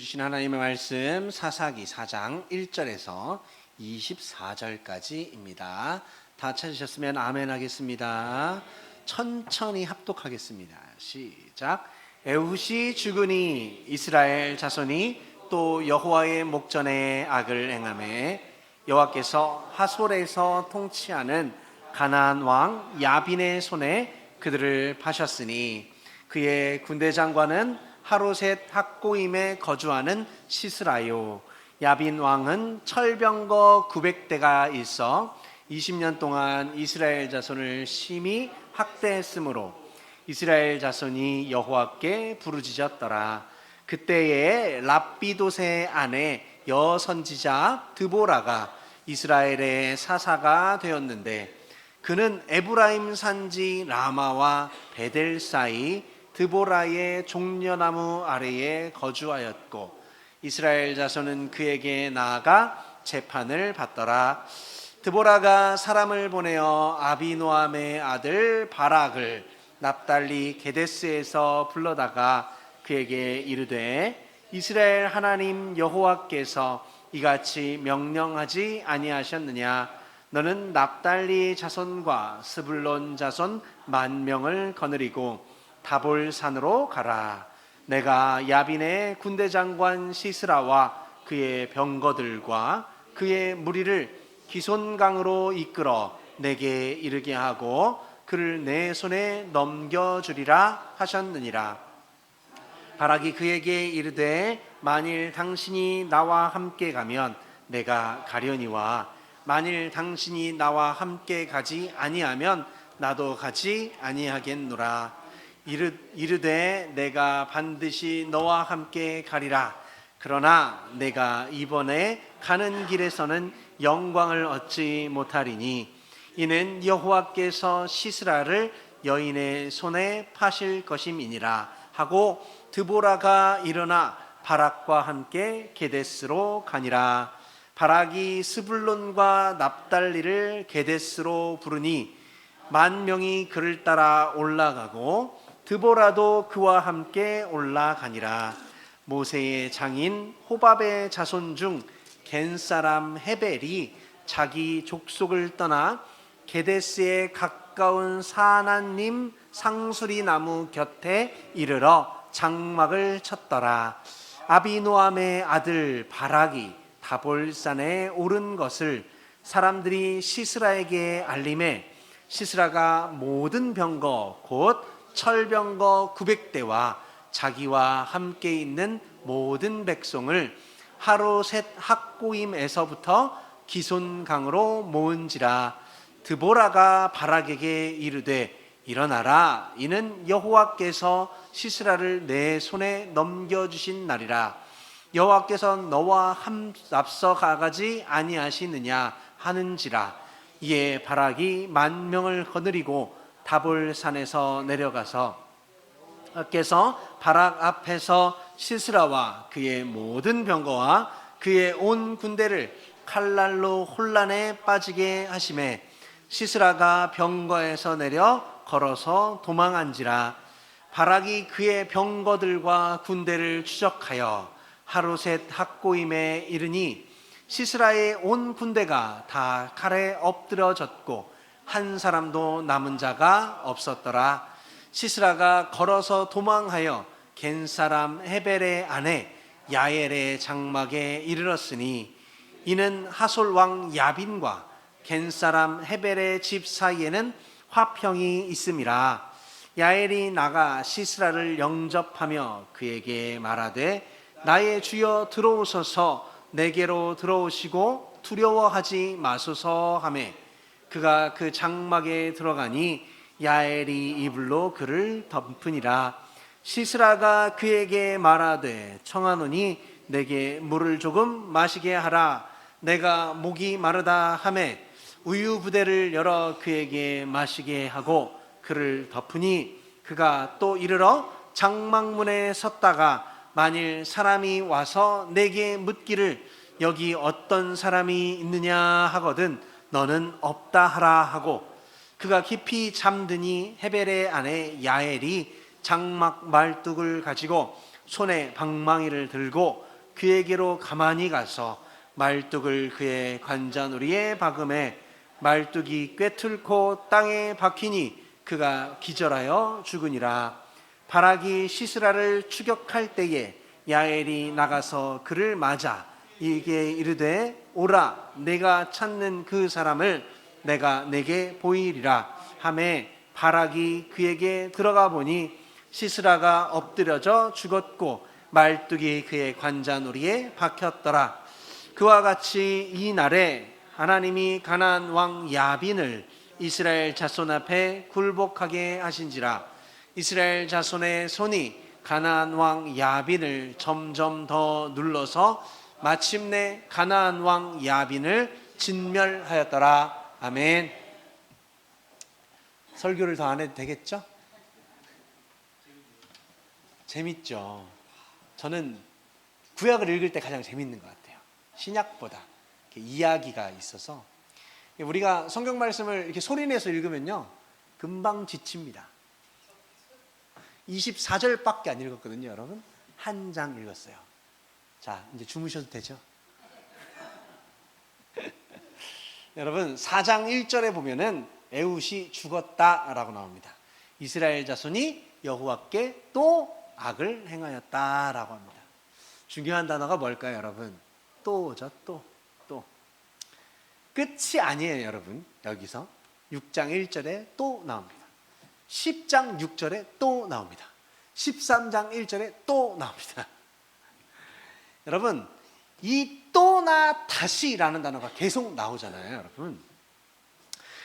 주신 하나님의 말씀 사사기 4장 1절에서 24절까지입니다. 다 찾으셨으면 아멘 하겠습니다. 천천히 합독하겠습니다. 시작. 에훗이 죽으니 이스라엘 자손이 또 여호와의 목전에 악을 행하매 여호와께서 하솔에서 통치하는 가나안 왕 야빈의 손에 그들을 파셨으니 그의 군대 장관은 하로셋 학고임에 거주하는 시스라요. 야빈 왕은 철병거 900대가 있어 20년 동안 이스라엘 자손을 심히 학대했으므로 이스라엘 자손이 여호와께 부르짖었더라. 그때에 랍비돗의 아내 여선지자 드보라가 이스라엘의 사사가 되었는데 그는 에브라임 산지 라마와 베델 사이 드보라의 종려나무 아래에 거주하였고 이스라엘 자손은 그에게 나아가 재판을 받더라. 드보라가 사람을 보내어 아비노함의 아들 바락을 납달리 게데스에서 불러다가 그에게 이르되 이스라엘 하나님 여호와께서 이같이 명령하지 아니하셨느냐? 너는 납달리 자손과 스불론 자손 10,000명을 거느리고 다볼산으로 가라. 내가 야빈의 군대 장관 시스라와 그의 병거들과 그의 무리를 기손강으로 이끌어 내게 이르게 하고 그를 내 손에 넘겨주리라 하셨느니라. 바락이 그에게 이르되 만일 당신이 나와 함께 가면 내가 가려니와 만일 당신이 나와 함께 가지 아니하면 나도 가지 아니하겠노라. 이르되 내가 반드시 너와 함께 가리라. 그러나 내가 이번에 가는 길에서는 영광을 얻지 못하리니 이는 여호와께서 시스라를 여인의 손에 파실 것임이니라 하고 드보라가 일어나 바락과 함께 게데스로 가니라. 바락이 스불론과 납달리를 게데스로 부르니 10,000명이 그를 따라 올라가고 드보라도 그와 함께 올라가니라. 모세의 장인 호밥의 자손 중 겐사람 헤벨이 자기 족속을 떠나 게데스에 가까운 사난님 상수리 나무 곁에 이르러 장막을 쳤더라. 아비노함의 아들 바락이 다볼산에 오른 것을 사람들이 시스라에게 알림해 시스라가 모든 병거 곧 철병거 900대와 자기와 함께 있는 모든 백성을 하로셋 학고임에서부터 기손강으로 모은지라. 드보라가 바락에게 이르되 일어나라. 이는 여호와께서 시스라를 내 손에 넘겨주신 날이라. 여호와께서 너와 앞서 가지 아니하시느냐 하는지라. 이에 바락이 10,000명을 거느리고 다볼산에서 내려가서 께서 바락 앞에서 시스라와 그의 모든 병거와 그의 온 군대를 칼날로 혼란에 빠지게 하시매 시스라가 병거에서 내려 걸어서 도망한지라. 바락이 그의 병거들과 군대를 추적하여 하로셋 학고임에 이르니 시스라의 온 군대가 다 칼에 엎드러졌고 한 사람도 남은 자가 없었더라. 시스라가 걸어서 도망하여 겐사람 헤벨의 아내 야엘의 장막에 이르렀으니 이는 하솔 왕 야빈과 겐사람 헤벨의 집 사이에는 화평이 있음이라. 야엘이 나가 시스라를 영접하며 그에게 말하되 나의 주여 들어오소서 내게로 들어오시고 두려워하지 마소서 하매 그가 그 장막에 들어가니 야엘이 이불로 그를 덮으니라. 시스라가 그에게 말하되 청하노니 내게 물을 조금 마시게 하라. 내가 목이 마르다 하매 우유 부대를 열어 그에게 마시게 하고 그를 덮으니 그가 또 이르러 장막문에 섰다가 만일 사람이 와서 내게 묻기를 여기 어떤 사람이 있느냐 하거든 너는 없다 하라 하고 그가 깊이 잠드니 헤벨의 아내 야엘이 장막 말뚝을 가지고 손에 방망이를 들고 그에게로 가만히 가서 말뚝을 그의 관자놀이에 박음에 말뚝이 꿰뚫고 땅에 박히니 그가 기절하여 죽으니라. 바락이 시스라를 추격할 때에 야엘이 나가서 그를 맞아 이게 이르되 오라 내가 찾는 그 사람을 내가 내게 보이리라 하매 바락이 그에게 들어가 보니 시스라가 엎드려져 죽었고 말뚝이 그의 관자놀이에 박혔더라. 그와 같이 이 날에 하나님이 가나안 왕 야빈을 이스라엘 자손 앞에 굴복하게 하신지라. 이스라엘 자손의 손이 가나안 왕 야빈을 점점 더 눌러서 마침내 가나안 왕 야빈을 진멸하였더라. 아멘. 설교를 더 안 해도 되겠죠? 재밌죠. 저는 구약을 읽을 때 가장 재밌는 것 같아요. 신약보다 이야기가 있어서. 우리가 성경 말씀을 이렇게 소리내서 읽으면요 금방 지칩니다. 24절밖에 안 읽었거든요, 여러분. 한 장 읽었어요. 자, 이제 주무셔도 되죠? 여러분, 4장 1절에 보면은 에훗이 죽었다라고 나옵니다. 이스라엘 자손이 여호와께 또 악을 행하였다라고 합니다. 중요한 단어가 뭘까요, 여러분? 또죠, 또. 끝이 아니에요, 여러분. 여기서 6장 1절에 또 나옵니다. 10장 6절에 또 나옵니다. 13장 1절에 또 나옵니다. 여러분, 이 또나 다시라는 단어가 계속 나오잖아요, 여러분.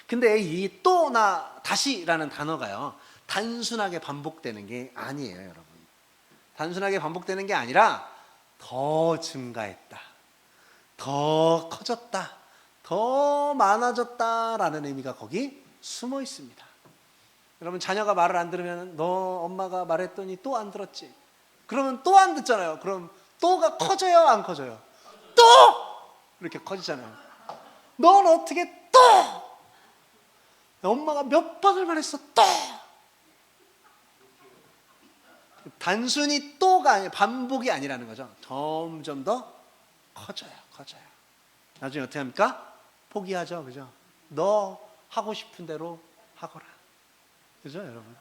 근데 이 또나 다시라는 단어가요 단순하게 반복되는 게 아니에요, 여러분. 단순하게 반복되는 게 아니라 더 증가했다, 더 커졌다, 더 많아졌다라는 의미가 거기 숨어 있습니다. 여러분, 자녀가 말을 안 들으면 너 엄마가 말했더니 또 안 들었지. 그러면 또 안 듣잖아요. 그럼 또가 커져요, 안 커져요? 또! 이렇게 커지잖아요. 넌 어떻게 또! 엄마가 몇 번을 말했어, 또! 단순히 또가 아니라 반복이 아니라는 거죠. 점점 더 커져요. 나중에 어떻게 합니까? 포기하죠, 그죠? 너 하고 싶은 대로 하거라. 그죠, 여러분?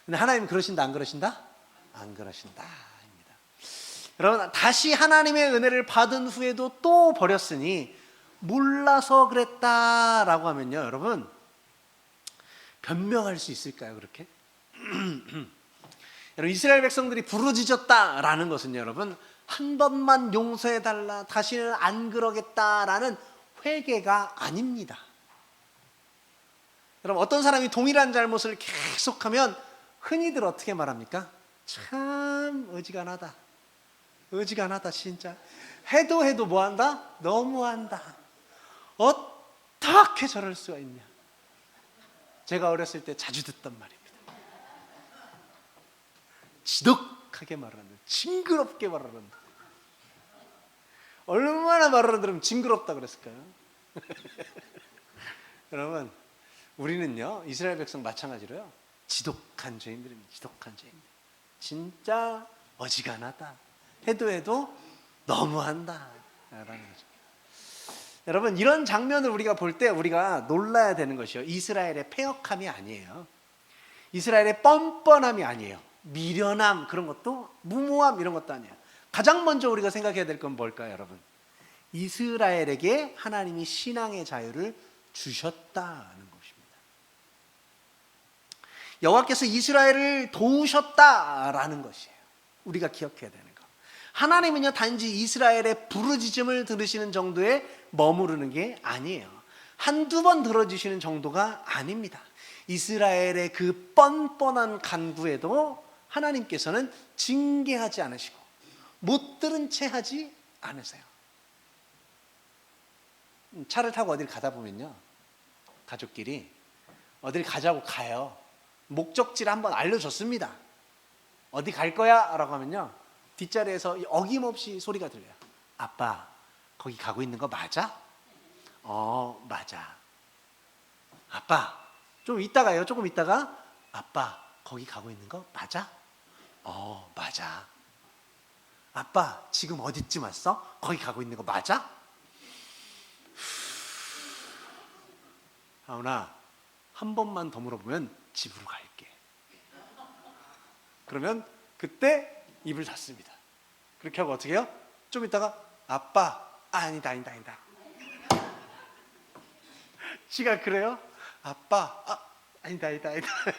근데 하나님 그러신다, 안 그러신다? 안 그러신다. 입니다. 여러분, 다시 하나님의 은혜를 받은 후에도 또 버렸으니 몰라서 그랬다라고 하면요, 여러분, 변명할 수 있을까요, 그렇게? 여러분, 이스라엘 백성들이 부르짖었다라는 것은 여러분, 한 번만 용서해달라, 다시는 안 그러겠다라는 회개가 아닙니다. 여러분, 어떤 사람이 동일한 잘못을 계속하면 흔히들 어떻게 말합니까? 참 어지간하다 진짜. 해도 뭐한다? 너무한다. 어떻게 저럴 수가 있냐. 제가 어렸을 때 자주 듣던 말입니다. 지독하게 말하는, 징그럽게 말하는. 얼마나 말을 들으면 징그럽다 그랬을까요? 여러분, 우리는요 이스라엘 백성 마찬가지로요 지독한 죄인들입니다. 지독한 죄인들. 진짜 어지간하다. 해도 너무한다 라는 거죠. 여러분, 이런 장면을 우리가 볼 때 우리가 놀라야 되는 것이요, 이스라엘의 패역함이 아니에요. 이스라엘의 뻔뻔함이 아니에요. 미련함, 그런 것도, 무모함, 이런 것도 아니에요. 가장 먼저 우리가 생각해야 될 건 뭘까요, 여러분? 이스라엘에게 하나님이 신앙의 자유를 주셨다는 것입니다. 여호와께서 이스라엘을 도우셨다라는 것이에요. 우리가 기억해야 되는 거. 하나님은요 단지 이스라엘의 부르짖음을 들으시는 정도에 머무르는 게 아니에요. 한두 번 들어주시는 정도가 아닙니다. 이스라엘의 그 뻔뻔한 간구에도 하나님께서는 징계하지 않으시고 못 들은 채 하지 않으세요. 차를 타고 어딜 가다 보면요, 가족끼리 어딜 가자고 가요. 목적지를 한번 알려줬습니다. 어디 갈 거야? 라고 하면요, 뒷자리에서 어김없이 소리가 들려요. 아빠, 거기 가고 있는 거 맞아? 맞아. 아빠, 좀 이따가요, 조금 이따가. 아빠, 거기 가고 있는 거 맞아? 맞아. 아빠 지금 어디쯤 왔어? 거기 가고 있는 거 맞아? 하은아, 한 번만 더 물어보면 집으로 갈게. 그러면 그때 입을 닫습니다. 그렇게 하고 어떻게 해요? 좀 있다가 아빠, 아니다. 지가 그래요? 아빠, 아니다.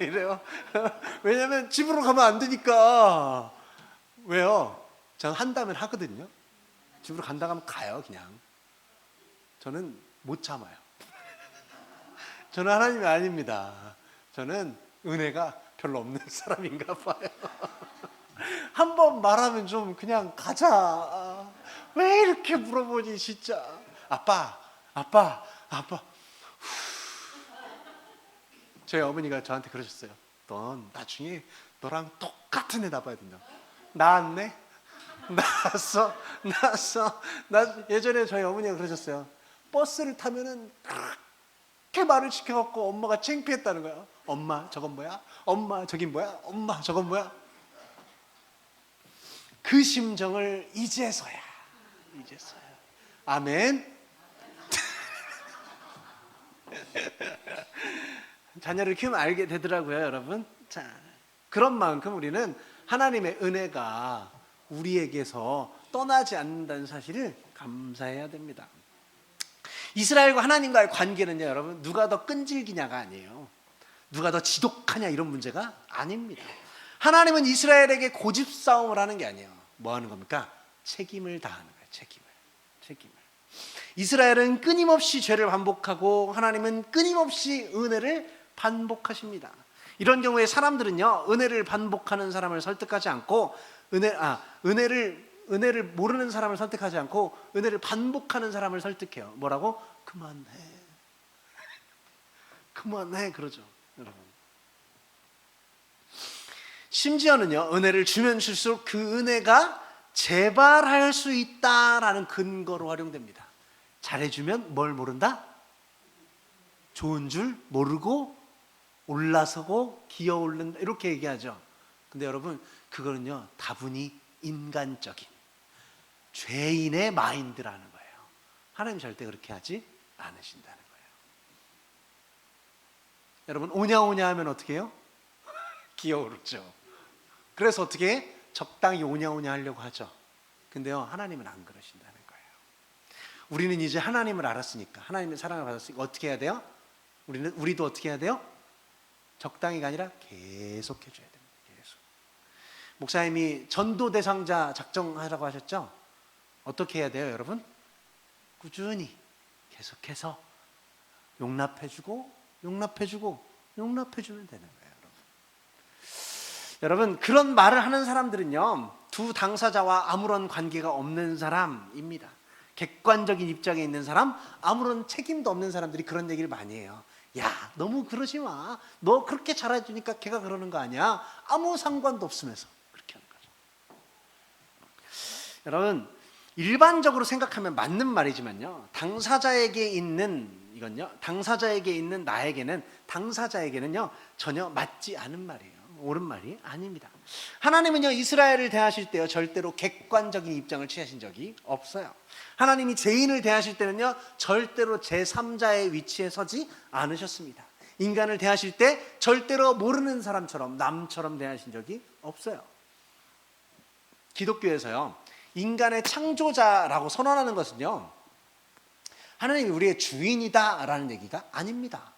이래요. 왜냐면 집으로 가면 안 되니까. 왜요? 저는 한다면 하거든요. 집으로 간다 하면 가요, 그냥. 저는 못 참아요. 저는 하나님이 아닙니다. 저는 은혜가 별로 없는 사람인가 봐요. 한 번 말하면 좀 그냥 가자. 왜 이렇게 물어보니 진짜. 아빠. 저희 어머니가 저한테 그러셨어요. 넌 나중에 너랑 똑같은 애 낳아야 된다. 낳았네? 낳았어. 예전에 저희 어머니가 그러셨어요. 버스를 타면은 그렇게 말을 시켜갖고 엄마가 창피했다는 거야. 엄마 저건 뭐야? 엄마 저긴 뭐야? 엄마 저건 뭐야? 그 심정을 이제서야. 아멘. 자녀를 키우면 알게 되더라고요, 여러분. 자, 그런 만큼 우리는 하나님의 은혜가 우리에게서 떠나지 않는다는 사실을 감사해야 됩니다. 이스라엘과 하나님과의 관계는요, 여러분, 누가 더 끈질기냐가 아니에요. 누가 더 지독하냐 이런 문제가 아닙니다. 하나님은 이스라엘에게 고집 싸움을 하는 게 아니에요. 뭐 하는 겁니까? 책임을 다하는 거예요. 책임을. 이스라엘은 끊임없이 죄를 반복하고 하나님은 끊임없이 은혜를 반복하십니다. 이런 경우에 사람들은요, 은혜를 반복하는 사람을 설득하지 않고 은혜를 모르는 사람을 선택하지 않고 은혜를 반복하는 사람을 설득해요. 뭐라고? 그만해 그러죠, 여러분. 심지어는요, 은혜를 주면 줄수록 그 은혜가 재발할 수 있다라는 근거로 활용됩니다. 잘해주면 뭘 모른다? 좋은 줄 모르고 올라서고 기어오른다 이렇게 얘기하죠. 근데 여러분, 그거는요 다분히 인간적인 죄인의 마인드라는 거예요. 하나님 절대 그렇게 하지 않으신다는 거예요. 여러분, 오냐 하면 어떻게 해요? 기어오르죠. 그래서 어떻게 해? 적당히 오냐 하려고 하죠. 근데요, 하나님은 안 그러신다는 거예요. 우리는 이제 하나님을 알았으니까, 하나님의 사랑을 받았으니까 어떻게 해야 돼요? 우리도 어떻게 해야 돼요? 적당히가 아니라 계속 해줘야 됩니다. 계속. 목사님이 전도 대상자 작정하라고 하셨죠? 어떻게 해야 돼요, 여러분? 꾸준히 계속해서 용납해주면 되는 거예요. 여러분, 그런 말을 하는 사람들은요, 두 당사자와 아무런 관계가 없는 사람입니다. 객관적인 입장에 있는 사람, 아무런 책임도 없는 사람들이 그런 얘기를 많이 해요. 야, 너무 그러지 마. 너 그렇게 잘해주니까 걔가 그러는 거 아니야. 아무 상관도 없으면서 그렇게 하는 거죠. 여러분, 일반적으로 생각하면 맞는 말이지만요, 당사자에게 있는 나에게는요 전혀 맞지 않은 말이에요. 옳은 말이 아닙니다. 하나님은요, 이스라엘을 대하실 때요 절대로 객관적인 입장을 취하신 적이 없어요. 하나님이 죄인을 대하실 때는요 절대로 제3자의 위치에 서지 않으셨습니다. 인간을 대하실 때 절대로 모르는 사람처럼, 남처럼 대하신 적이 없어요. 기독교에서요, 인간의 창조자라고 선언하는 것은요, 하나님이 우리의 주인이다라는 얘기가 아닙니다.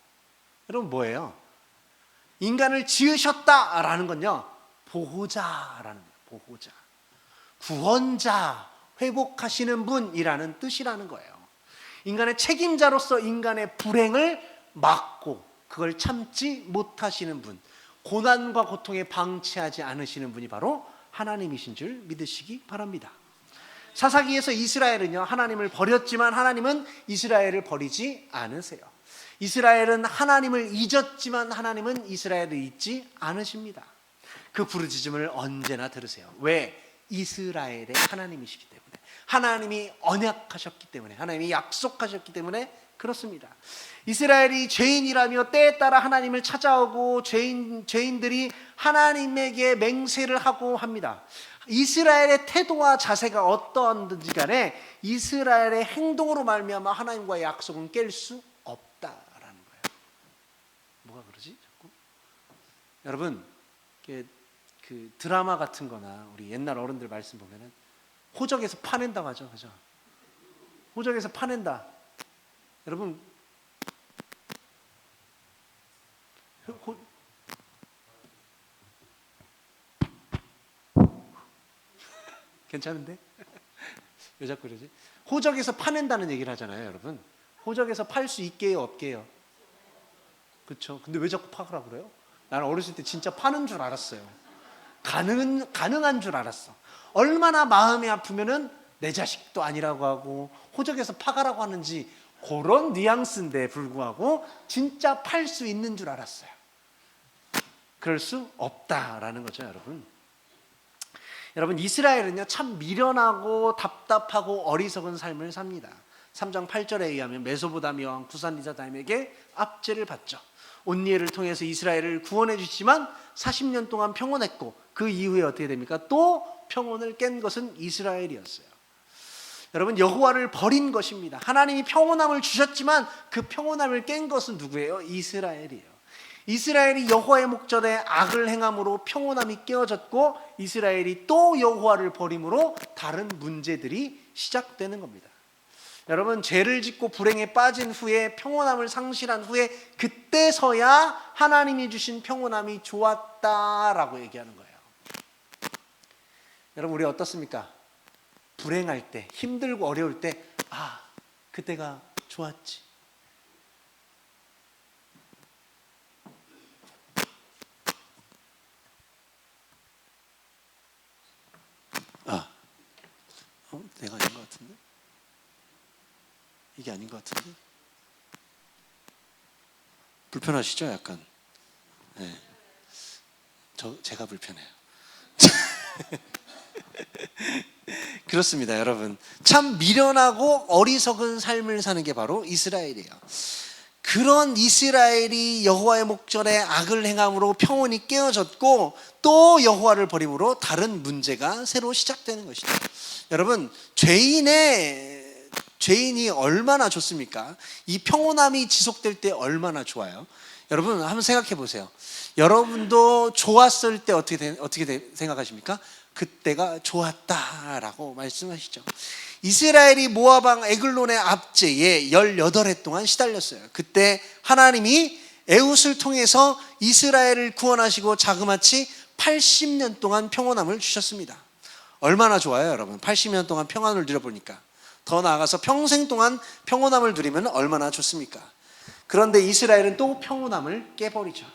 여러분, 뭐예요? 인간을 지으셨다라는 건요, 보호자라는 거예요. 보호자, 구원자, 회복하시는 분이라는 뜻이라는 거예요. 인간의 책임자로서 인간의 불행을 막고 그걸 참지 못하시는 분, 고난과 고통에 방치하지 않으시는 분이 바로 하나님이신 줄 믿으시기 바랍니다. 사사기에서 이스라엘은요, 하나님을 버렸지만 하나님은 이스라엘을 버리지 않으세요. 이스라엘은 하나님을 잊었지만 하나님은 이스라엘을 잊지 않으십니다. 그 부르짖음을 언제나 들으세요. 왜? 이스라엘의 하나님이시기 때문에, 하나님이 언약하셨기 때문에, 하나님이 약속하셨기 때문에 그렇습니다. 이스라엘이 죄인이라며 때에 따라 하나님을 찾아오고 죄인들이 하나님에게 맹세를 하고 합니다. 이스라엘의 태도와 자세가 어떠한지 간에 이스라엘의 행동으로 말미암아 하나님과의 약속은 깰 수 없다라는 거예요. 뭐가 그러지? 자꾸? 여러분, 그 드라마 같은 거나 우리 옛날 어른들 말씀 보면은 호적에서 파낸다고 하죠. 그죠? 호적에서 파낸다. 여러분, 괜찮은데? 왜 자꾸 그러지? 호적에서 파낸다는 얘기를 하잖아요, 여러분. 호적에서 팔 수 있게요, 없게요? 그렇죠. 근데 왜 자꾸 파라고 그래요? 나는 어렸을 때 진짜 파는 줄 알았어요. 가능한 줄 알았어. 얼마나 마음이 아프면은 내 자식도 아니라고 하고 호적에서 파가라고 하는지 그런 뉘앙스인데 불구하고 진짜 팔 수 있는 줄 알았어요. 그럴 수 없다라는 거죠, 여러분. 여러분, 이스라엘은요 참 미련하고 답답하고 어리석은 삶을 삽니다. 3장 8절에 의하면 메소보다미아 왕 구산리사다임에게 압제를 받죠. 온니엘을 통해서 이스라엘을 구원해 주시지만 40년 동안 평온했고 그 이후에 어떻게 됩니까? 또 평온을 깬 것은 이스라엘이었어요. 여러분, 여호와를 버린 것입니다. 하나님이 평온함을 주셨지만 그 평온함을 깬 것은 누구예요? 이스라엘이에요. 이스라엘이 여호와의 목전에 악을 행함으로 평온함이 깨어졌고 이스라엘이 또 여호와를 버림으로 다른 문제들이 시작되는 겁니다. 여러분, 죄를 짓고 불행에 빠진 후에 평온함을 상실한 후에 그때서야 하나님이 주신 평온함이 좋았다라고 얘기하는 거예요. 여러분, 우리 어떻습니까? 불행할 때, 힘들고 어려울 때 그때가 좋았지. 내가 아닌 것 같은데? 이게 아닌 것 같은데? 불편하시죠? 약간. 네. 제가 불편해요. 그렇습니다, 여러분. 참 미련하고 어리석은 삶을 사는 게 바로 이스라엘이에요. 그런 이스라엘이 여호와의 목전에 악을 행함으로 평온이 깨어졌고 또 여호와를 버림으로 다른 문제가 새로 시작되는 것이죠. 여러분, 죄인이 얼마나 좋습니까? 이 평온함이 지속될 때 얼마나 좋아요? 여러분, 한번 생각해 보세요. 여러분도 좋았을 때 어떻게 생각하십니까? 그때가 좋았다라고 말씀하시죠. 이스라엘이 모압 왕 에글론의 압제에 18해 동안 시달렸어요. 그때 하나님이 에훗을 통해서 이스라엘을 구원하시고 자그마치 80년 동안 평온함을 주셨습니다. 얼마나 좋아요, 여러분? 80년 동안 평안을 누려보니까. 더 나아가서 평생 동안 평온함을 누리면 얼마나 좋습니까? 그런데 이스라엘은 또 평온함을 깨버리죠.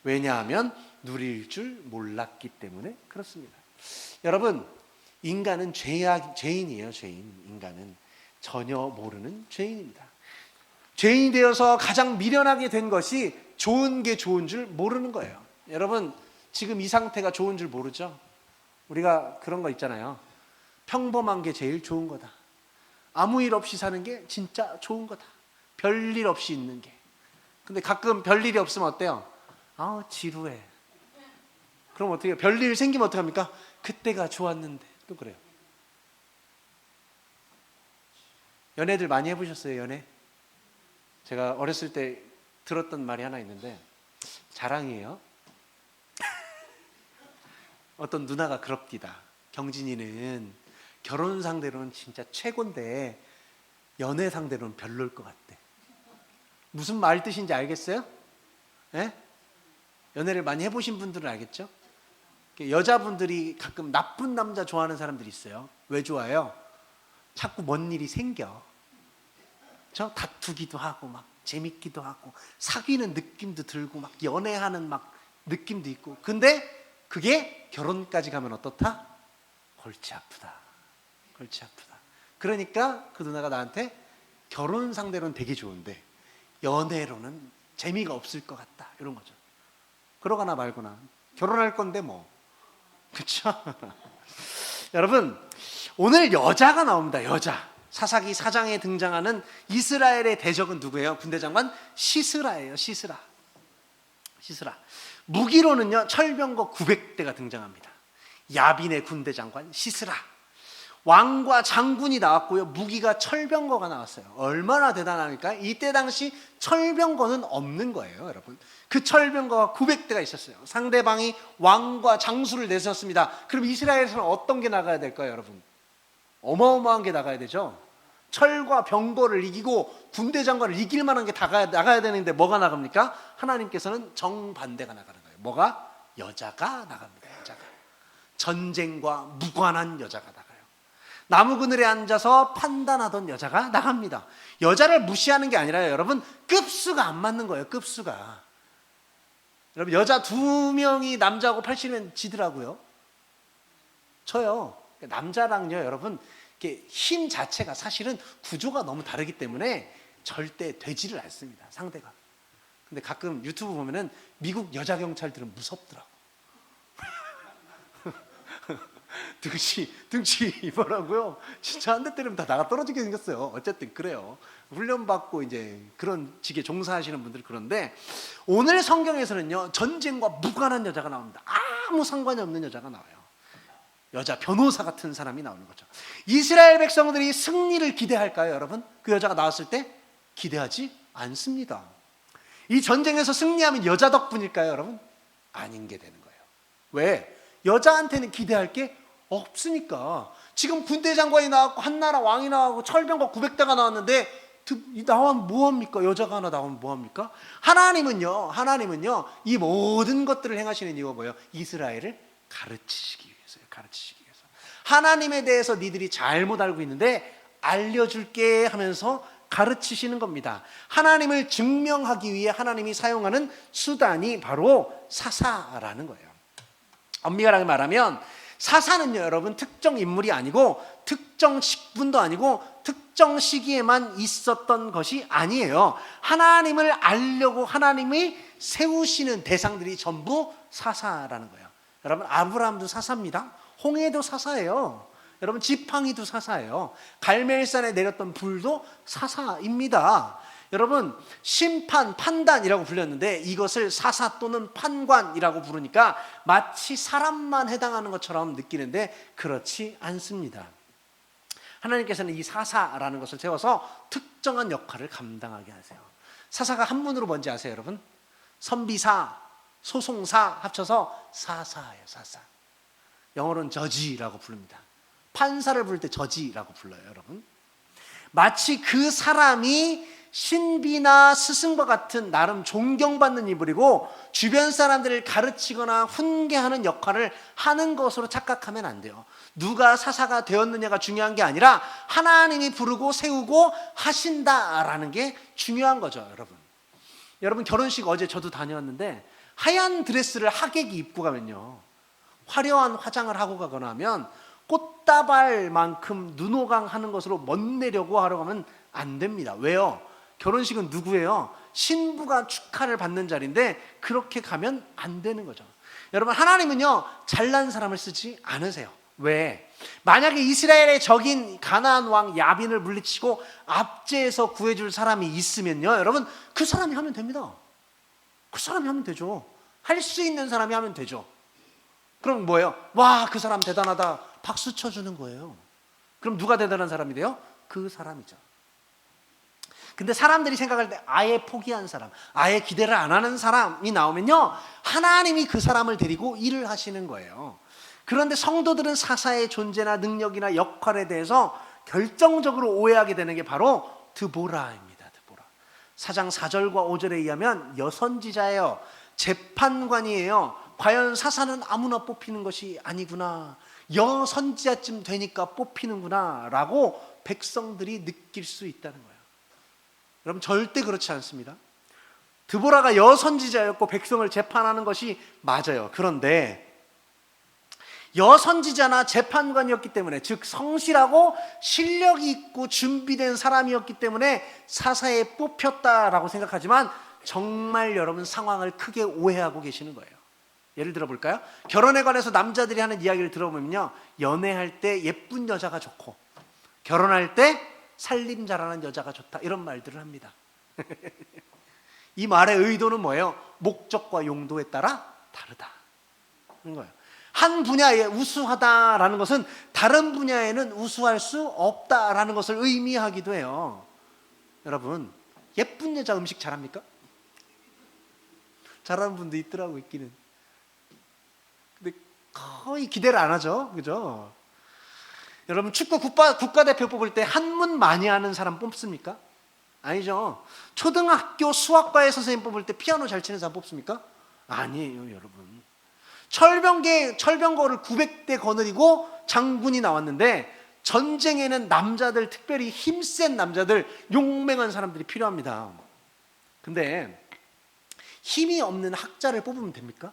왜냐하면 누릴 줄 몰랐기 때문에 그렇습니다. 여러분, 인간은 죄인이에요. 인간은 전혀 모르는 죄인입니다. 죄인이 되어서 가장 미련하게 된 것이 좋은 게 좋은 줄 모르는 거예요. 여러분, 지금 이 상태가 좋은 줄 모르죠? 우리가 그런 거 있잖아요. 평범한 게 제일 좋은 거다. 아무 일 없이 사는 게 진짜 좋은 거다. 별일 없이 있는 게. 근데 가끔 별일이 없으면 어때요? 지루해. 그럼 어떻게 해요? 별일 생기면 어떡합니까? 그때가 좋았는데. 또 그래요. 연애들 많이 해보셨어요, 연애? 제가 어렸을 때 들었던 말이 하나 있는데, 자랑이에요. 어떤 누나가 그럽디다. 경진이는 결혼 상대로는 진짜 최고인데 연애 상대로는 별로일 것 같대. 무슨 말 뜻인지 알겠어요? 네? 연애를 많이 해보신 분들은 알겠죠? 여자분들이 가끔 나쁜 남자 좋아하는 사람들이 있어요. 왜 좋아해요? 자꾸 뭔 일이 생겨. 다투기도 하고 막 재밌기도 하고 사귀는 느낌도 들고 막 연애하는 막 느낌도 있고. 근데 그게 결혼까지 가면 어떻다? 골치 아프다. 그러니까 그 누나가 나한테 결혼 상대로는 되게 좋은데 연애로는 재미가 없을 것 같다, 이런 거죠. 그러거나 말거나 결혼할 건데 뭐. 그렇죠? 여러분, 오늘 여자가 나옵니다. 여자. 사사기 4장에 등장하는 이스라엘의 대적은 누구예요? 군대장관 시스라예요. 시스라. 무기로는요 철병거 900대가 등장합니다. 야빈의 군대 장관 시스라, 왕과 장군이 나왔고요. 무기가 철병거가 나왔어요. 얼마나 대단하니까 이때 당시 철병거는 없는 거예요, 여러분. 그 철병거가 900대가 있었어요. 상대방이 왕과 장수를 내세웠습니다. 그럼 이스라엘에서는 어떤 게 나가야 될까요, 여러분? 어마어마한 게 나가야 되죠. 철과 병거를 이기고 군대 장관을 이길 만한 게 나가야 되는데 뭐가 나갑니까? 하나님께서는 정반대가 나가는 거예요. 뭐가? 여자가 나갑니다. 여자가. 전쟁과 무관한 여자가 나가요. 나무 그늘에 앉아서 판단하던 여자가 나갑니다. 여자를 무시하는 게 아니라 여러분, 급수가 안 맞는 거예요. 급수가. 여러분, 여자 2명이 남자하고 팔씨면 지더라고요. 저요. 남자랑요, 여러분, 힘 자체가 사실은 구조가 너무 다르기 때문에 절대 되지를 않습니다, 상대가. 근데 가끔 유튜브 보면은 미국 여자 경찰들은 무섭더라고. 등치 이거라고요. 진짜 한 대 때리면 다 나가 떨어지게 생겼어요. 어쨌든 그래요. 훈련받고 이제 그런 직에 종사하시는 분들. 그런데 오늘 성경에서는요, 전쟁과 무관한 여자가 나옵니다. 아무 상관이 없는 여자가 나와요. 여자 변호사 같은 사람이 나오는 거죠. 이스라엘 백성들이 승리를 기대할까요, 여러분? 그 여자가 나왔을 때 기대하지 않습니다. 이 전쟁에서 승리하면 여자 덕분일까요, 여러분? 아닌 게 되는 거예요. 왜? 여자한테는 기대할 게 없으니까. 지금 군대 장관이 나왔고 한나라 왕이 나왔고 철병과 900대가 나왔는데 나오면 뭐합니까? 여자가 하나 나오면 뭐합니까? 하나님은요 이 모든 것들을 행하시는 이유가 뭐예요? 이스라엘을 가르치시기 위해서요. 가르치시기 위해서. 하나님에 대해서 니들이 잘못 알고 있는데 알려줄게 하면서 가르치시는 겁니다. 하나님을 증명하기 위해 하나님이 사용하는 수단이 바로 사사라는 거예요. 엄밀하게 말하면 사사는요, 여러분, 특정 인물이 아니고 특정 직분도 아니고 특정 시기에만 있었던 것이 아니에요. 하나님을 알려고 하나님이 세우시는 대상들이 전부 사사라는 거예요. 여러분, 아브라함도 사사입니다. 홍해도 사사예요. 여러분, 지팡이도 사사예요. 갈멜산에 내렸던 불도 사사입니다. 여러분, 심판, 판단이라고 불렸는데 이것을 사사 또는 판관이라고 부르니까 마치 사람만 해당하는 것처럼 느끼는데 그렇지 않습니다. 하나님께서는 이 사사라는 것을 세워서 특정한 역할을 감당하게 하세요. 사사가 한문으로 뭔지 아세요, 여러분? 선비사, 소송사 합쳐서 사사예요, 사사. 영어로는 저지라고 부릅니다. 판사를 부를 때 저지라고 불러요, 여러분. 마치 그 사람이 신비나 스승과 같은 나름 존경받는 인물이고 주변 사람들을 가르치거나 훈계하는 역할을 하는 것으로 착각하면 안 돼요. 누가 사사가 되었느냐가 중요한 게 아니라 하나님이 부르고 세우고 하신다라는 게 중요한 거죠, 여러분. 여러분, 결혼식 어제 저도 다녀왔는데 하얀 드레스를 하객이 입고 가면요, 화려한 화장을 하고 가거나 하면 꽃다발만큼 눈호강 하는 것으로 멋내려고 하려고 하면 안 됩니다. 왜요? 결혼식은 누구예요? 신부가 축하를 받는 자리인데 그렇게 가면 안 되는 거죠. 여러분, 하나님은요, 잘난 사람을 쓰지 않으세요. 왜? 만약에 이스라엘의 적인 가나안 왕 야빈을 물리치고 압제해서 구해줄 사람이 있으면요, 여러분, 그 사람이 하면 됩니다. 그 사람이 하면 되죠. 할 수 있는 사람이 하면 되죠. 그럼 뭐예요? 와, 그 사람 대단하다, 박수 쳐주는 거예요. 그럼 누가 대단한 사람이 돼요? 그 사람이죠. 근데 사람들이 생각할 때 아예 포기한 사람, 아예 기대를 안 하는 사람이 나오면요, 하나님이 그 사람을 데리고 일을 하시는 거예요. 그런데 성도들은 사사의 존재나 능력이나 역할에 대해서 결정적으로 오해하게 되는 게 바로 드보라입니다. 드보라. 4장 4절과 5절에 의하면 여선지자예요. 재판관이에요. 과연 사사는 아무나 뽑히는 것이 아니구나, 여선지자쯤 되니까 뽑히는구나 라고 백성들이 느낄 수 있다는 거예요. 여러분, 절대 그렇지 않습니다. 드보라가 여선지자였고 백성을 재판하는 것이 맞아요. 그런데 여선지자나 재판관이었기 때문에, 즉 성실하고 실력이 있고 준비된 사람이었기 때문에 사사에 뽑혔다라고 생각하지만 정말 여러분 상황을 크게 오해하고 계시는 거예요. 예를 들어 볼까요? 결혼에 관해서 남자들이 하는 이야기를 들어보면요, 연애할 때 예쁜 여자가 좋고 결혼할 때 살림 잘하는 여자가 좋다, 이런 말들을 합니다. 이 말의 의도는 뭐예요? 목적과 용도에 따라 다르다 하는 거예요. 한 분야에 우수하다라는 것은 다른 분야에는 우수할 수 없다라는 것을 의미하기도 해요. 여러분, 예쁜 여자 음식 잘합니까? 잘하는 분도 있더라고, 있기는. 근데 거의 기대를 안 하죠, 그죠? 여러분, 축구 국가대표 뽑을 때 한문 많이 하는 사람 뽑습니까? 아니죠. 초등학교 수학과의 선생님 뽑을 때 피아노 잘 치는 사람 뽑습니까? 아니에요, 여러분. 철병거를 900대 거느리고 장군이 나왔는데 전쟁에는 남자들, 특별히 힘센 남자들, 용맹한 사람들이 필요합니다. 근데 힘이 없는 학자를 뽑으면 됩니까?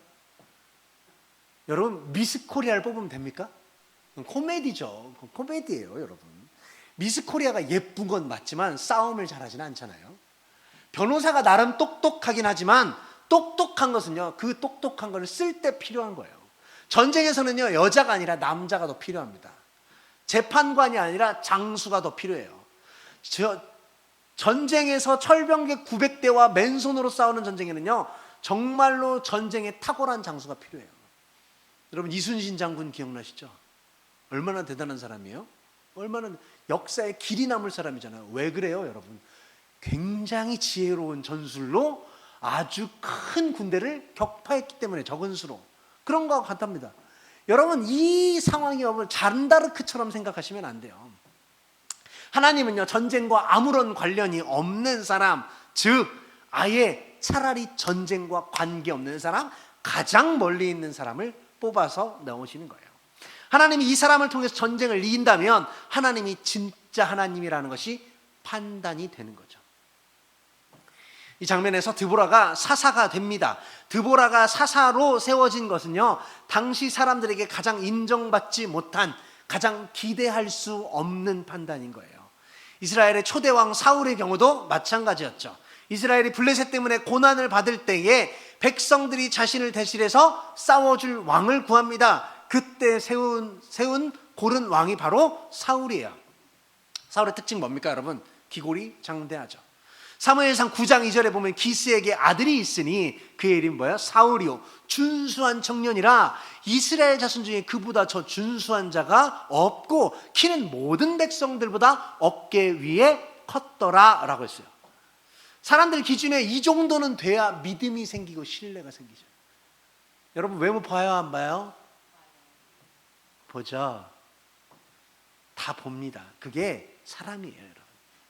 여러분, 미스 코리아를 뽑으면 됩니까? 코미디죠. 코미디예요, 여러분. 미스 코리아가 예쁜 건 맞지만 싸움을 잘하지는 않잖아요. 변호사가 나름 똑똑하긴 하지만 똑똑한 것은요, 그 똑똑한 걸 쓸 때 필요한 거예요. 전쟁에서는요, 여자가 아니라 남자가 더 필요합니다. 재판관이 아니라 장수가 더 필요해요. 전쟁에서 철병객 900대와 맨손으로 싸우는 전쟁에는요, 정말로 전쟁에 탁월한 장수가 필요해요. 여러분, 이순신 장군 기억나시죠? 얼마나 대단한 사람이에요? 얼마나 역사에 길이 남을 사람이잖아요. 왜 그래요, 여러분? 굉장히 지혜로운 전술로 아주 큰 군대를 격파했기 때문에, 적은 수로. 그런 거와 같답니다. 여러분, 이 상황이 여러분 잔다르크처럼 생각하시면 안 돼요. 하나님은요, 전쟁과 아무런 관련이 없는 사람, 즉 아예 차라리 전쟁과 관계없는 사람, 가장 멀리 있는 사람을 뽑아서 넣으시는 거예요. 하나님이 이 사람을 통해서 전쟁을 이긴다면 하나님이 진짜 하나님이라는 것이 판단이 되는 거죠. 이 장면에서 드보라가 사사가 됩니다. 드보라가 사사로 세워진 것은요, 당시 사람들에게 가장 인정받지 못한, 가장 기대할 수 없는 판단인 거예요. 이스라엘의 초대왕 사울의 경우도 마찬가지였죠. 이스라엘이 블레셋 때문에 고난을 받을 때에 백성들이 자신을 대신해서 싸워줄 왕을 구합니다. 그때 세운 고른 왕이 바로 사울이에요. 사울의 특징 뭡니까, 여러분? 기골이 장대하죠. 사무엘상 9장 2절에 보면 기스에게 아들이 있으니 그의 이름이 뭐야? 사울이요, 준수한 청년이라 이스라엘 자손 중에 그보다 저 준수한 자가 없고 키는 모든 백성들보다 어깨 위에 컸더라 라고 했어요. 사람들 기준에 이 정도는 돼야 믿음이 생기고 신뢰가 생기죠. 여러분, 외모 봐요, 안 봐요? 보죠. 다 봅니다. 그게 사람이에요, 여러분.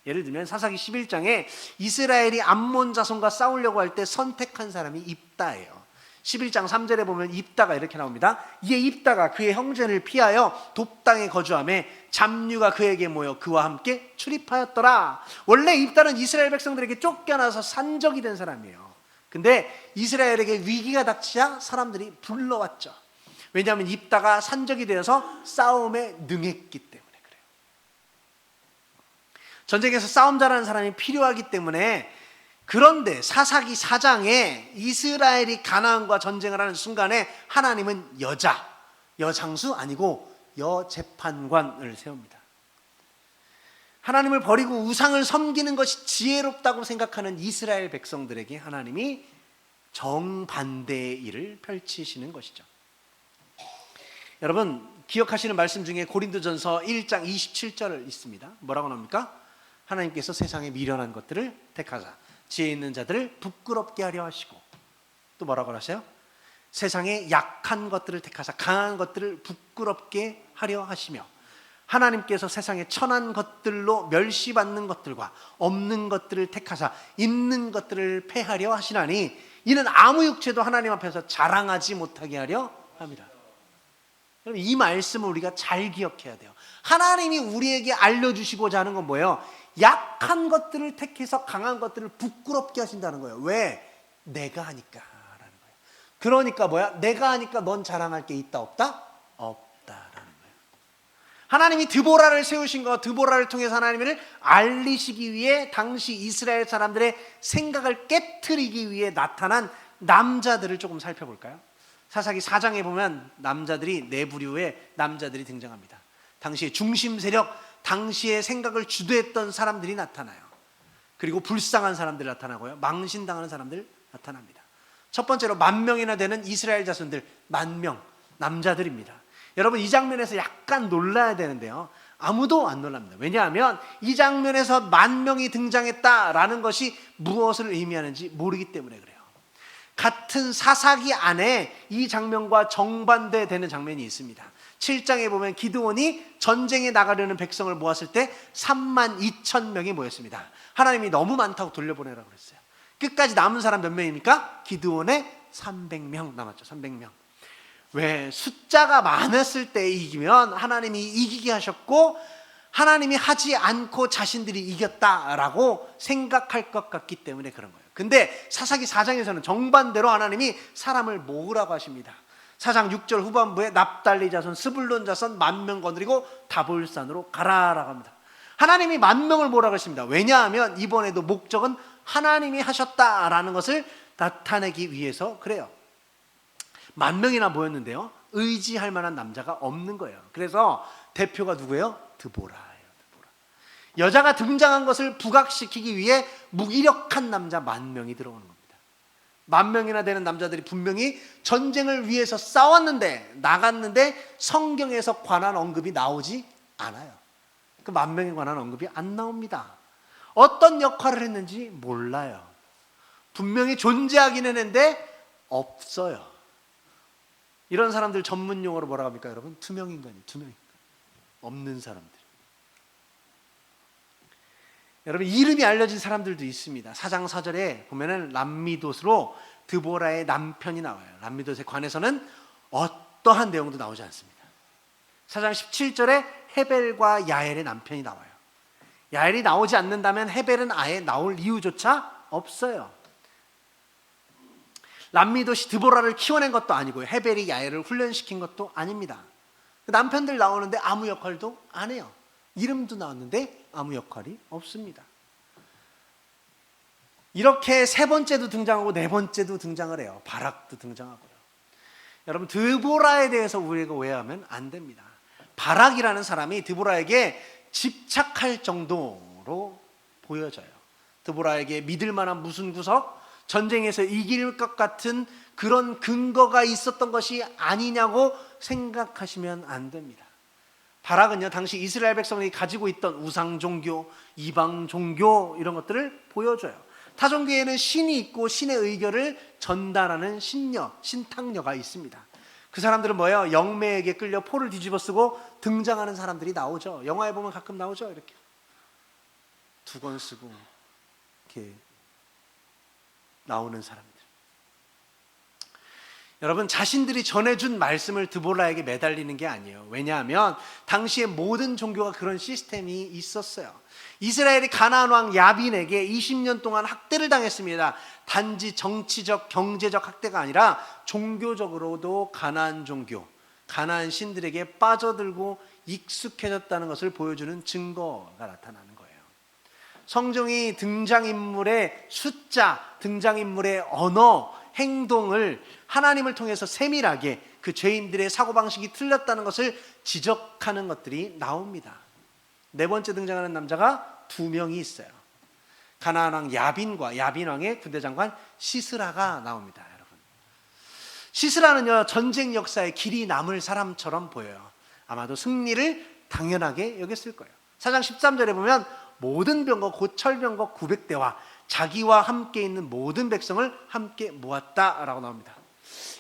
예를 들면 사사기 11장에 이스라엘이 암몬 자손과 싸우려고 할 때 선택한 사람이 입다예요. 11장 3절에 보면 입다가 이렇게 나옵니다. 이에 입다가 그의 형제를 피하여 돕당에 거주하며 잡류가 그에게 모여 그와 함께 출입하였더라. 원래 입다는 이스라엘 백성들에게 쫓겨나서 산적이 된 사람이에요. 근데 이스라엘에게 위기가 닥치자 사람들이 불러왔죠. 왜냐하면 입다가 산적이 되어서 싸움에 능했기 때문에 그래요. 전쟁에서 싸움 잘하는 사람이 필요하기 때문에. 그런데 사사기 4장에 이스라엘이 가나안과 전쟁을 하는 순간에 하나님은 여장수 아니고 여재판관을 세웁니다. 하나님을 버리고 우상을 섬기는 것이 지혜롭다고 생각하는 이스라엘 백성들에게 하나님이 정반대의 일을 펼치시는 것이죠. 여러분, 기억하시는 말씀 중에 고린도전서 1장 27절 있습니다. 뭐라고 나옵니까? 하나님께서 세상에 미련한 것들을 택하사 지혜 있는 자들을 부끄럽게 하려 하시고, 또 뭐라고 하세요? 세상에 약한 것들을 택하사 강한 것들을 부끄럽게 하려 하시며, 하나님께서 세상에 천한 것들로 멸시받는 것들과 없는 것들을 택하사 있는 것들을 패하려 하시나니 이는 아무 육체도 하나님 앞에서 자랑하지 못하게 하려 합니다. 여러분, 이 말씀을 우리가 잘 기억해야 돼요. 하나님이 우리에게 알려주시고자 하는 건 뭐예요? 약한 것들을 택해서 강한 것들을 부끄럽게 하신다는 거예요. 왜? 내가 하니까 라는 거예요. 그러니까 뭐야? 내가 하니까 넌 자랑할 게 있다 없다? 없다라는 거예요. 하나님이 드보라를 세우신 거, 드보라를 통해서 하나님을 알리시기 위해 당시 이스라엘 사람들의 생각을 깨트리기 위해 나타난 남자들을 조금 살펴볼까요? 사사기 4장에 보면 남자들이, 네 부류의 남자들이 등장합니다. 당시의 중심 세력, 당시의 생각을 주도했던 사람들이 나타나요. 그리고 불쌍한 사람들 나타나고요, 망신당하는 사람들 나타납니다. 첫 번째로 10,000명이나 되는 이스라엘 자손들, 10,000명, 남자들입니다. 여러분, 이 장면에서 약간 놀라야 되는데요, 아무도 안 놀랍니다. 왜냐하면 이 장면에서 10,000명이 등장했다라는 것이 무엇을 의미하는지 모르기 때문에 그래요. 같은 사사기 안에 이 장면과 정반대되는 장면이 있습니다. 7장에 보면 기드온이 전쟁에 나가려는 백성을 모았을 때 32,000명이 모였습니다. 하나님이 너무 많다고 돌려보내라고 그랬어요. 끝까지 남은 사람 몇 명입니까? 기드온의 300명 남았죠. 300명. 왜? 숫자가 많았을 때 이기면 하나님이 이기게 하셨고, 하나님이 하지 않고 자신들이 이겼다라고 생각할 것 같기 때문에 그런 거예요. 근데 사사기 4장에서는 정반대로 하나님이 사람을 모으라고 하십니다. 4장 6절 후반부에 납달리 자손, 스불론 자손 10,000명 거느리고 다볼산으로 가라라고 합니다. 하나님이 10,000명을 모으라고 했습니다. 왜냐하면 이번에도 목적은 하나님이 하셨다라는 것을 나타내기 위해서 그래요. 10,000명이나 모였는데요, 의지할 만한 남자가 없는 거예요. 그래서 대표가 누구예요? 드보라예요. 여자가 등장한 것을 부각시키기 위해 무기력한 남자 10,000명이 들어오는 겁니다. 10,000명이나 되는 남자들이 분명히 전쟁을 위해서 싸웠는데, 나갔는데 성경에서 관한 언급이 나오지 않아요. 그 10,000명에 관한 언급이 안 나옵니다. 어떤 역할을 했는지 몰라요. 분명히 존재하긴 했는데 없어요. 이런 사람들 전문 용어로 뭐라고 합니까, 여러분? 투명인간이에요. 투명인간. 없는 사람들. 여러분, 이름이 알려진 사람들도 있습니다. 4장 4절에 보면은 람미돗으로 드보라의 남편이 나와요. 람미돗에 관해서는 어떠한 내용도 나오지 않습니다. 4장 17절에 헤벨과 야엘의 남편이 나와요. 야엘이 나오지 않는다면 헤벨은 아예 나올 이유조차 없어요. 람미돗이 드보라를 키워낸 것도 아니고요, 헤벨이 야엘을 훈련시킨 것도 아닙니다. 남편들 나오는데 아무 역할도 안 해요. 이름도 나왔는데 아무 역할이 없습니다. 이렇게 세 번째도 등장하고 네 번째도 등장을 해요. 바락도 등장하고요. 여러분, 드보라에 대해서 우리가 오해하면 안 됩니다. 바락이라는 사람이 드보라에게 집착할 정도로 보여져요. 드보라에게 믿을 만한 무슨 구석, 전쟁에서 이길 것 같은 그런 근거가 있었던 것이 아니냐고 생각하시면 안 됩니다. 바락은요, 당시 이스라엘 백성이 가지고 있던 우상 종교, 이방 종교, 이런 것들을 보여줘요. 타 종교에는 신이 있고 신의 의견을 전달하는 신녀, 신탁녀가 있습니다. 그 사람들은 뭐예요? 영매에게 끌려 포를 뒤집어 쓰고 등장하는 사람들이 나오죠. 영화에 보면 가끔 나오죠. 이렇게 두건 쓰고 이렇게 나오는 사람들. 여러분, 자신들이 전해준 말씀을 드보라에게 매달리는 게 아니에요. 왜냐하면 당시에 모든 종교가 그런 시스템이 있었어요. 이스라엘이 가나안 왕 야빈에게 20년 동안 학대를 당했습니다. 단지 정치적, 경제적 학대가 아니라 종교적으로도 가나안 종교, 가나안 신들에게 빠져들고 익숙해졌다는 것을 보여주는 증거가 나타나는 거예요. 성경이 등장인물의 숫자, 등장인물의 언어, 행동을 하나님을 통해서 세밀하게 그 죄인들의 사고방식이 틀렸다는 것을 지적하는 것들이 나옵니다. 네 번째 등장하는 남자가 2명이 있어요. 가나안 왕 야빈과 야빈 왕의 군대장관 시스라가 나옵니다. 여러분, 시스라는요, 전쟁 역사에 길이 남을 사람처럼 보여요. 아마도 승리를 당연하게 여겼을 거예요. 4장 13절에 보면 모든 병거 곧 철병거 900대와 자기와 함께 있는 모든 백성을 함께 모았다라고 나옵니다.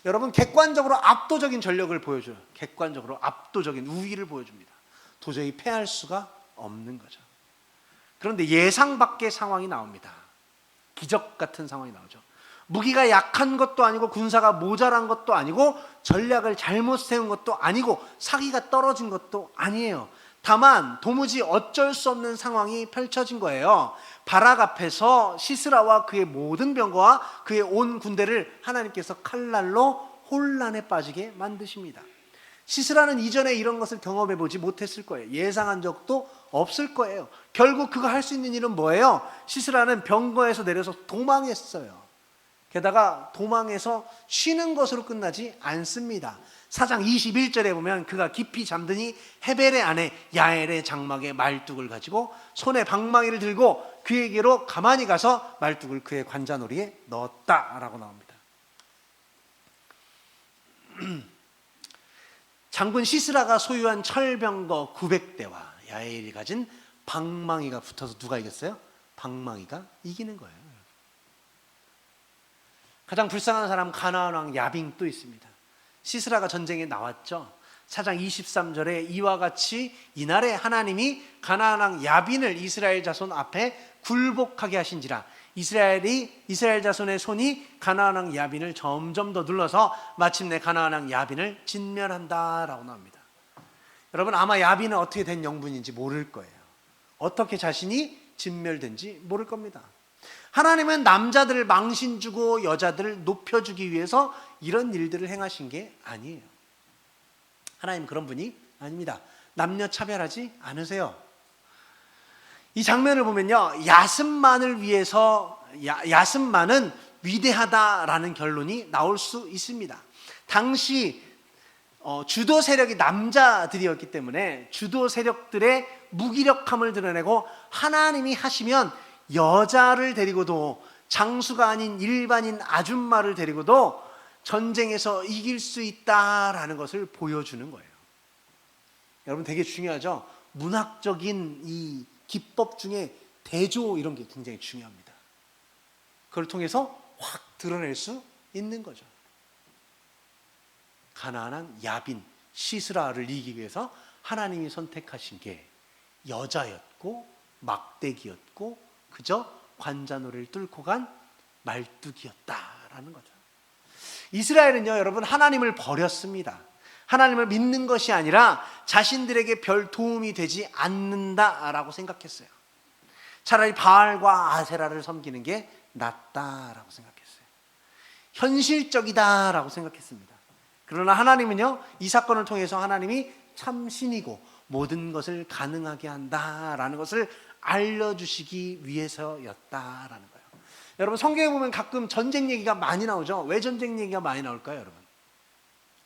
여러분, 객관적으로 압도적인 전력을 보여줘요. 객관적으로 압도적인 우위를 보여줍니다. 도저히 패할 수가 없는 거죠. 그런데 예상 밖의 상황이 나옵니다. 기적 같은 상황이 나오죠. 무기가 약한 것도 아니고 군사가 모자란 것도 아니고 전략을 잘못 세운 것도 아니고 사기가 떨어진 것도 아니에요. 다만 도무지 어쩔 수 없는 상황이 펼쳐진 거예요. 바락 앞에서 시스라와 그의 모든 병거와 그의 온 군대를 하나님께서 칼날로 혼란에 빠지게 만드십니다. 시스라는 이전에 이런 것을 경험해 보지 못했을 거예요. 예상한 적도 없을 거예요. 결국 그가 할 수 있는 일은 뭐예요? 시스라는 병거에서 내려서 도망했어요. 게다가 도망해서 쉬는 것으로 끝나지 않습니다. 4장 21절에 보면 그가 깊이 잠드니 헤벨의 아내 야엘의 장막에 말뚝을 가지고 손에 방망이를 들고 그에게로 가만히 가서 말뚝을 그의 관자놀이에 넣었다라고 나옵니다. 장군 시스라가 소유한 철병거 900대와 야엘이 가진 방망이가 붙어서 누가 이겼어요? 방망이가 이기는 거예요. 가장 불쌍한 사람 가나안 왕 야빈 또 있습니다. 시스라가 전쟁에 나왔죠. 4장 23절에 이와 같이 이날에 하나님이 가나안 왕 야빈을 이스라엘 자손 앞에 굴복하게 하신지라. 이스라엘 자손의 손이 가나안 왕 야빈을 점점 더 눌러서 마침내 가나안 왕 야빈을 진멸한다라고 나옵니다. 여러분, 아마 야빈은 어떻게 된 영분인지 모를 거예요. 어떻게 자신이 진멸된지 모를 겁니다. 하나님은 남자들을 망신 주고 여자들을 높여주기 위해서 이런 일들을 행하신 게 아니에요. 하나님 그런 분이 아닙니다. 남녀 차별하지 않으세요. 이 장면을 보면요, 야슨만을 위해서 야슨만은 위대하다라는 결론이 나올 수 있습니다. 당시 주도 세력이 남자들이었기 때문에 주도 세력들의 무기력함을 드러내고 하나님이 하시면 여자를 데리고도, 장수가 아닌 일반인 아줌마를 데리고도 전쟁에서 이길 수 있다라는 것을 보여주는 거예요. 여러분, 되게 중요하죠. 문학적인 이 기법 중에 대조, 이런 게 굉장히 중요합니다. 그걸 통해서 확 드러낼 수 있는 거죠. 가나안 야빈 시스라를 이기기 위해서 하나님이 선택하신 게 여자였고 막대기였고 그저 관자놀이를 뚫고 간 말뚝이었다라는 거죠. 이스라엘은요, 여러분, 하나님을 버렸습니다. 하나님을 믿는 것이 아니라 자신들에게 별 도움이 되지 않는다라고 생각했어요. 차라리 바알과 아세라를 섬기는 게 낫다라고 생각했어요. 현실적이다라고 생각했습니다. 그러나 하나님은요, 이 사건을 통해서 하나님이 참 신이고 모든 것을 가능하게 한다라는 것을 알려주시기 위해서였다라는 거예요. 여러분, 성경에 보면 가끔 전쟁 얘기가 많이 나오죠. 왜 전쟁 얘기가 많이 나올까요, 여러분?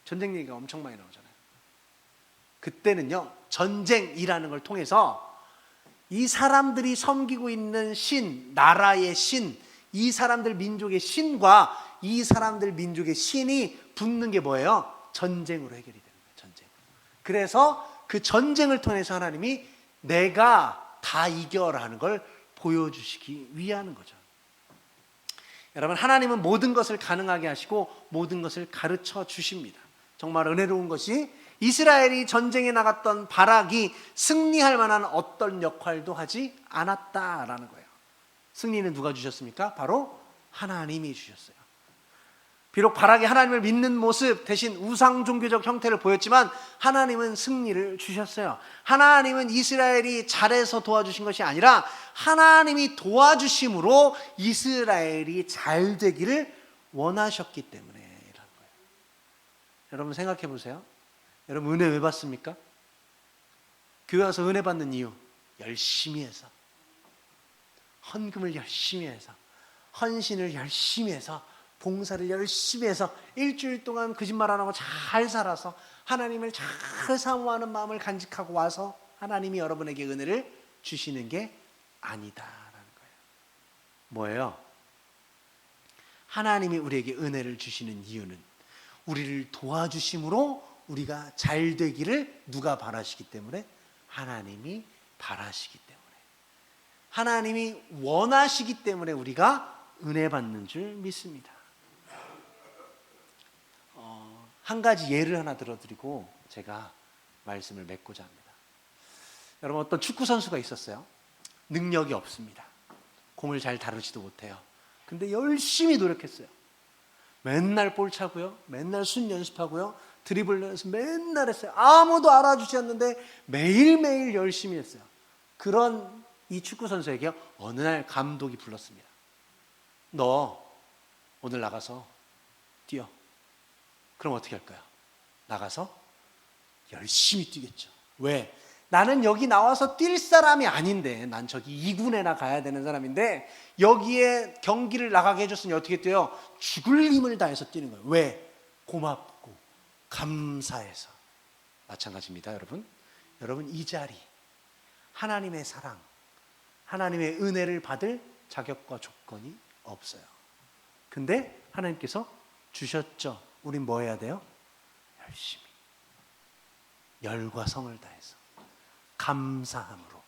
전쟁 얘기가 엄청 많이 나오잖아요. 그때는요, 전쟁이라는 걸 통해서 이 사람들이 섬기고 있는 신, 나라의 신, 이 사람들 민족의 신과 이 사람들 민족의 신이 붙는 게 뭐예요? 전쟁으로 해결이 되는 거예요. 전쟁. 그래서 그 전쟁을 통해서 하나님이 내가 다 이겨라는 걸 보여주시기 위하는 거죠. 여러분, 하나님은 모든 것을 가능하게 하시고 모든 것을 가르쳐 주십니다. 정말 은혜로운 것이 이스라엘이 전쟁에 나갔던 바락이 승리할 만한 어떤 역할도 하지 않았다라는 거예요. 승리는 누가 주셨습니까? 바로 하나님이 주셨어요. 비록 바락이 하나님을 믿는 모습 대신 우상 종교적 형태를 보였지만 하나님은 승리를 주셨어요. 하나님은 이스라엘이 잘해서 도와주신 것이 아니라 하나님이 도와주심으로 이스라엘이 잘 되기를 원하셨기 때문에 이런 거예요. 여러분, 생각해 보세요. 여러분, 은혜 왜 받습니까? 교회 와서 은혜 받는 이유, 열심히 해서, 헌금을 열심히 해서, 헌신을 열심히 해서, 봉사를 열심히 해서 일주일 동안 거짓말 안 하고 잘 살아서 하나님을 잘 사모하는 마음을 간직하고 와서 하나님이 여러분에게 은혜를 주시는 게 아니다라는 거예요. 뭐예요? 하나님이 우리에게 은혜를 주시는 이유는 우리를 도와주심으로 우리가 잘 되기를 누가 바라시기 때문에? 하나님이 바라시기 때문에, 하나님이 원하시기 때문에 우리가 은혜 받는 줄 믿습니다. 한 가지 예를 하나 들어드리고 제가 말씀을 맺고자 합니다. 여러분, 어떤 축구 선수가 있었어요. 능력이 없습니다. 공을 잘 다루지도 못해요. 근데 열심히 노력했어요. 맨날 볼 차고요, 맨날 순 연습하고요, 드리블 연습 맨날 했어요. 아무도 알아주지 않는데 매일매일 열심히 했어요. 그런 이 축구 선수에게 어느 날 감독이 불렀습니다. 너 오늘 나가서 뛰어. 그럼 어떻게 할까요? 나가서 열심히 뛰겠죠. 왜? 나는 여기 나와서 뛸 사람이 아닌데, 난 저기 2군에나 가야 되는 사람인데 여기에 경기를 나가게 해줬으니 어떻게 뛰어요? 죽을 힘을 다해서 뛰는 거예요. 왜? 고맙고 감사해서. 마찬가지입니다, 여러분. 여러분, 이 자리, 하나님의 사랑, 하나님의 은혜를 받을 자격과 조건이 없어요. 근데 하나님께서 주셨죠. 우린 뭐 해야 돼요? 열심히. 열과 성을 다해서 감사함으로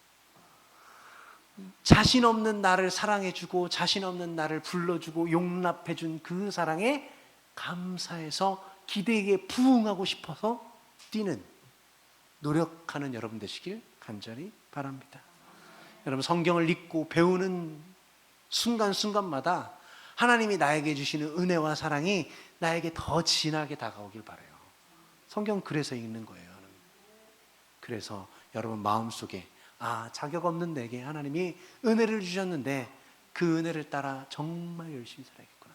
자신 없는 나를 사랑해주고 자신 없는 나를 불러주고 용납해준 그 사랑에 감사해서 기대에 부응하고 싶어서 뛰는 노력하는 여러분 되시길 간절히 바랍니다. 여러분 성경을 읽고 배우는 순간순간마다 하나님이 나에게 주시는 은혜와 사랑이 나에게 더 진하게 다가오길 바라요. 성경 그래서 읽는 거예요. 그래서 여러분 마음속에 자격 없는 내게 하나님이 은혜를 주셨는데 그 은혜를 따라 정말 열심히 살아야겠구나.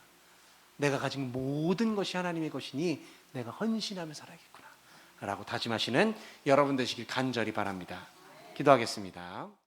내가 가진 모든 것이 하나님의 것이니 내가 헌신하며 살아야겠구나 라고 다짐하시는 여러분 되시길 간절히 바랍니다. 기도하겠습니다.